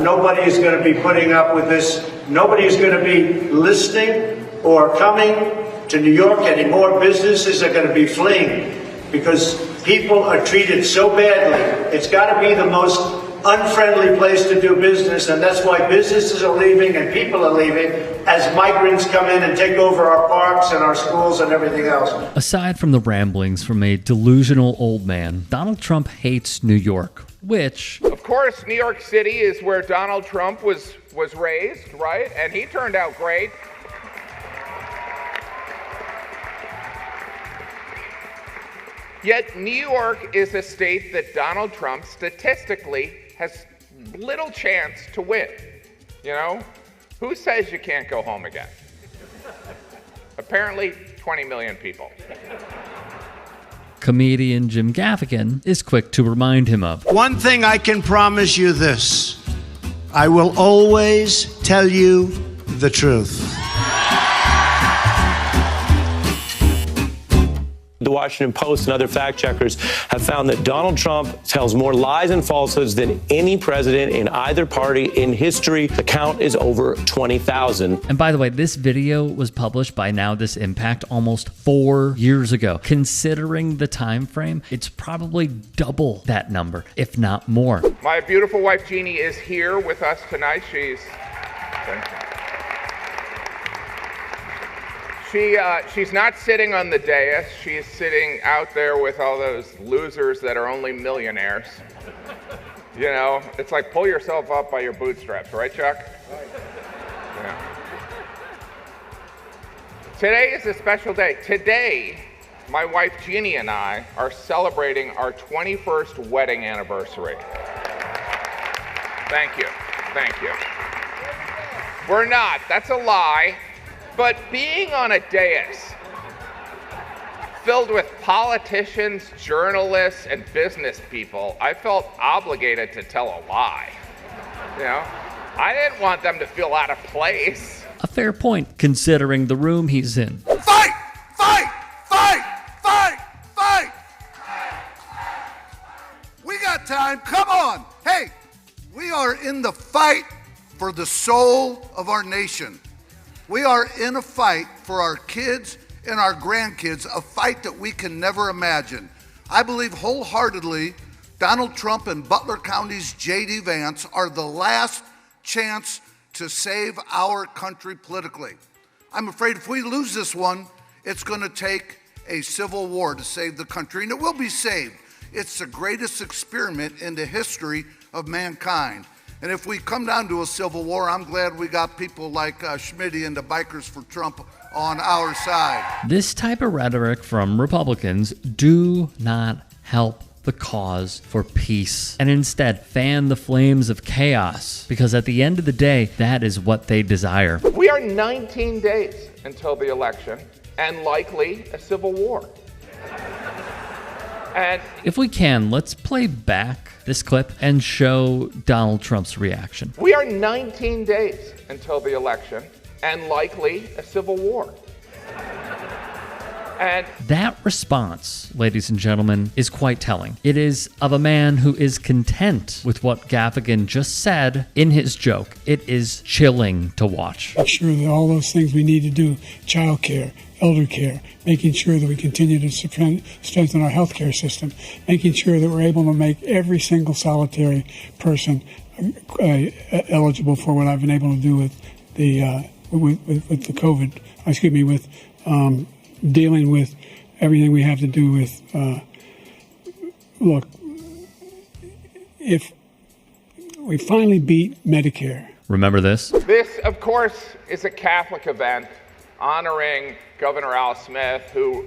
nobody is going to be putting up with this. Nobody is going to be listening or coming to New York anymore. Businesses are going to be fleeing because people are treated so badly. It's got to be the most unfriendly place to do business, and that's why businesses are leaving and people are leaving as migrants come in and take over our parks and our schools and everything else. Aside from the ramblings from a delusional old man, Donald Trump hates New York, which... Of course, New York City is where Donald Trump was raised, right? And he turned out great. Yet New York is a state that Donald Trump statistically has little chance to win. You know, who says you can't go home again? Apparently 20 million people. Comedian Jim Gaffigan is quick to remind him of. One thing I can promise you this, I will always tell you the truth. The Washington Post and other fact checkers have found that Donald Trump tells more lies and falsehoods than any president in either party in history. The count is over 20,000. And by the way, this video was published by Now This Impact almost 4 years ago. Considering the time frame, it's probably double that number, if not more. My beautiful wife, Jeannie, is here with us tonight. She's not sitting on the dais. She's sitting out there with all those losers that are only millionaires. You know, it's like pull yourself up by your bootstraps, right, Chuck? Right. Yeah. Today is a special day. Today, my wife Jeannie and I are celebrating our 21st wedding anniversary. Thank you. Thank you. We're not. That's a lie. But being on a dais filled with politicians, journalists, and business people, I felt obligated to tell a lie. You know, I didn't want them to feel out of place. A fair point, considering the room he's in. Fight! Fight! Fight! Fight! Fight! We got time. Come on. Hey, we are in the fight for the soul of our nation. We are in a fight for our kids and our grandkids, a fight that we can never imagine. I believe wholeheartedly Donald Trump and Butler County's J.D. Vance are the last chance to save our country politically. I'm afraid if we lose this one, it's going to take a civil war to save the country, and it will be saved. It's the greatest experiment in the history of mankind. And if we come down to a civil war, I'm glad we got people like Schmitty and the Bikers for Trump on our side. This type of rhetoric from Republicans do not help the cause for peace, and instead fan the flames of chaos, because at the end of the day, that is what they desire. We are 19 days until the election and likely a civil war. And if we can, let's play back this clip and show Donald Trump's reaction. We are 19 days until the election and likely a civil war. And that response, ladies and gentlemen, is quite telling. It is of a man who is content with what Gaffigan just said in his joke. It is chilling to watch. Make sure that all those things we need to do, child care, elder care, making sure that we continue to strengthen our healthcare system, making sure that we're able to make every single solitary person eligible for what I've been able to do with the with the COVID. With dealing with everything we have to do with. Look, if we finally beat Medicare. Remember this? This, of course, is a Catholic event honoring Governor Al Smith, who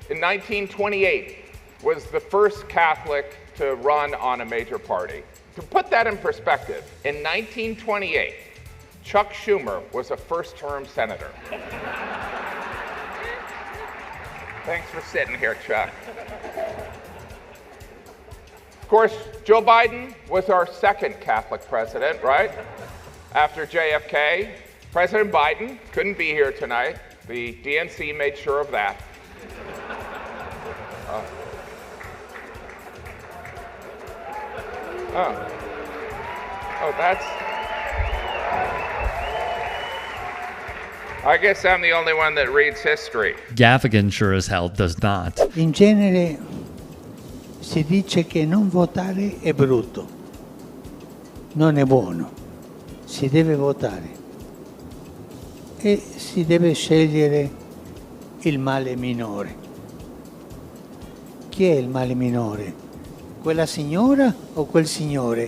in 1928 was the first Catholic to run on a major party. To put that in perspective, in 1928, Chuck Schumer was a first-term senator. Thanks for sitting here, Chuck. Of course, Joe Biden was our second Catholic president, right? After JFK, President Biden couldn't be here tonight. The DNC made sure of that. Oh, that's... I guess I'm the only one that reads history. Gaffigan sure as hell does not. In genere si dice che non votare è brutto, non è buono, si deve votare e si deve scegliere il male minore. Chi è il male minore? Quella signora o quel signore?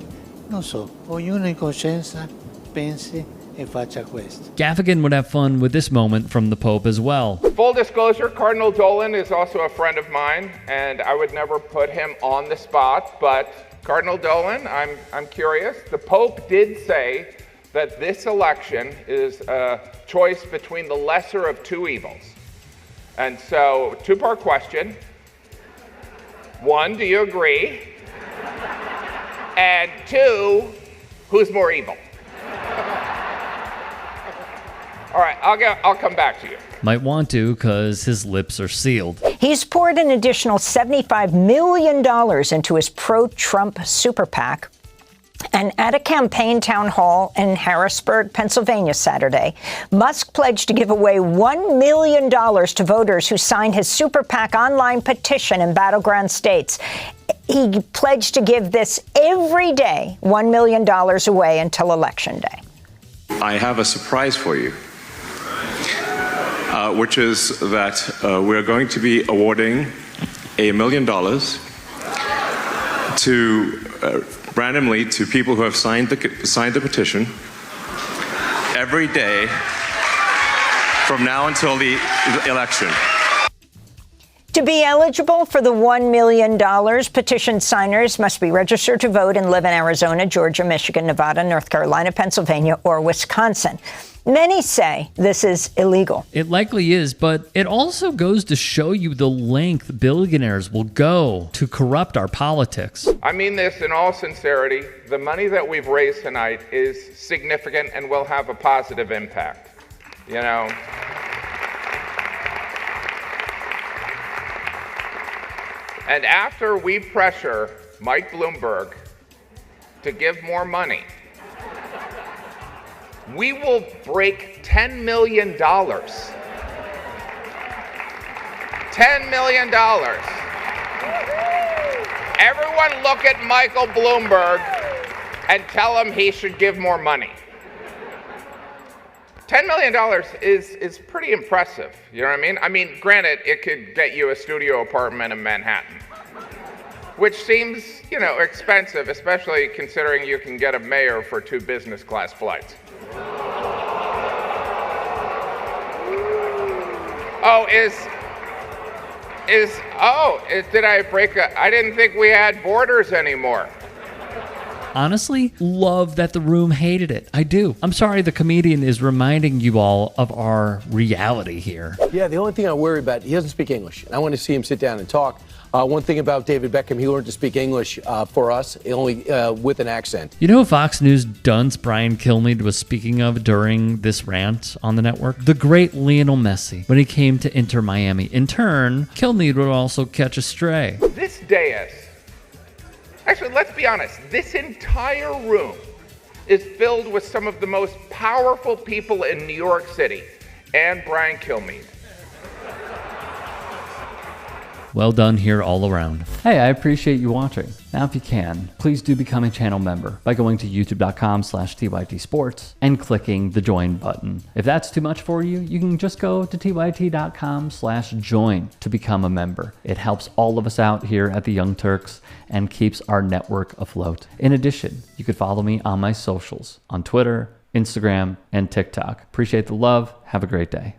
Non so, ognuno in coscienza pensi e faccia questo. Gaffigan would have fun with this moment from the Pope as well. Full disclosure, Cardinal Dolan is also a friend of mine, and I would never put him on the spot, but Cardinal Dolan, I'm curious. The Pope did say that this election is a choice between the lesser of two evils. And so, two-part question. One, do you agree? And two, who's more evil? All right, I'll come back to you. Might want to, because his lips are sealed. He's poured an additional $75 million into his pro-Trump super PAC. And at a campaign town hall in Harrisburg, Pennsylvania, Saturday, Musk pledged to give away $1 million to voters who signed his super PAC online petition in battleground states. He pledged to give this every day, $1 million away until Election Day. I have a surprise for you, which is that we're going to be awarding $1 million to randomly to people who have signed the petition every day from now until the election. To be eligible for the $1 million, petition signers must be registered to vote and live in Arizona, Georgia, Michigan, Nevada, North Carolina, Pennsylvania, or Wisconsin. Many say this is illegal. It likely is, but it also goes to show you the length billionaires will go to corrupt our politics. I mean this in all sincerity. The money that we've raised tonight is significant and will have a positive impact. You know? And after we pressure Mike Bloomberg to give more money, we will break $10 million. $10 million. Everyone look at Michael Bloomberg and tell him he should give more money. $10 million is pretty impressive, you know what I mean? I mean, granted, it could get you a studio apartment in Manhattan, which seems, you know, expensive, especially considering you can get a mayor for 2 business class flights. Did I break I didn't think we had borders anymore. Honestly, love that the room hated it. I do. I'm sorry the comedian is reminding you all of our reality here. Yeah, the only thing I worry about, he doesn't speak English. I want to see him sit down and talk. One thing about David Beckham, he learned to speak English for us, only with an accent. You know who Fox News dunce Brian Kilmeade was speaking of during this rant on the network? The great Lionel Messi, when he came to Inter Miami. In turn, Kilmeade would also catch a stray. This dais, actually, let's be honest, this entire room is filled with some of the most powerful people in New York City, and Brian Kilmeade. Well done here all around. Hey, I appreciate you watching. Now, if you can, please do become a channel member by going to youtube.com/TYT Sports and clicking the join button. If that's too much for you, you can just go to tyt.com/join to become a member. It helps all of us out here at the Young Turks and keeps our network afloat. In addition, you could follow me on my socials on Twitter, Instagram, and TikTok. Appreciate the love. Have a great day.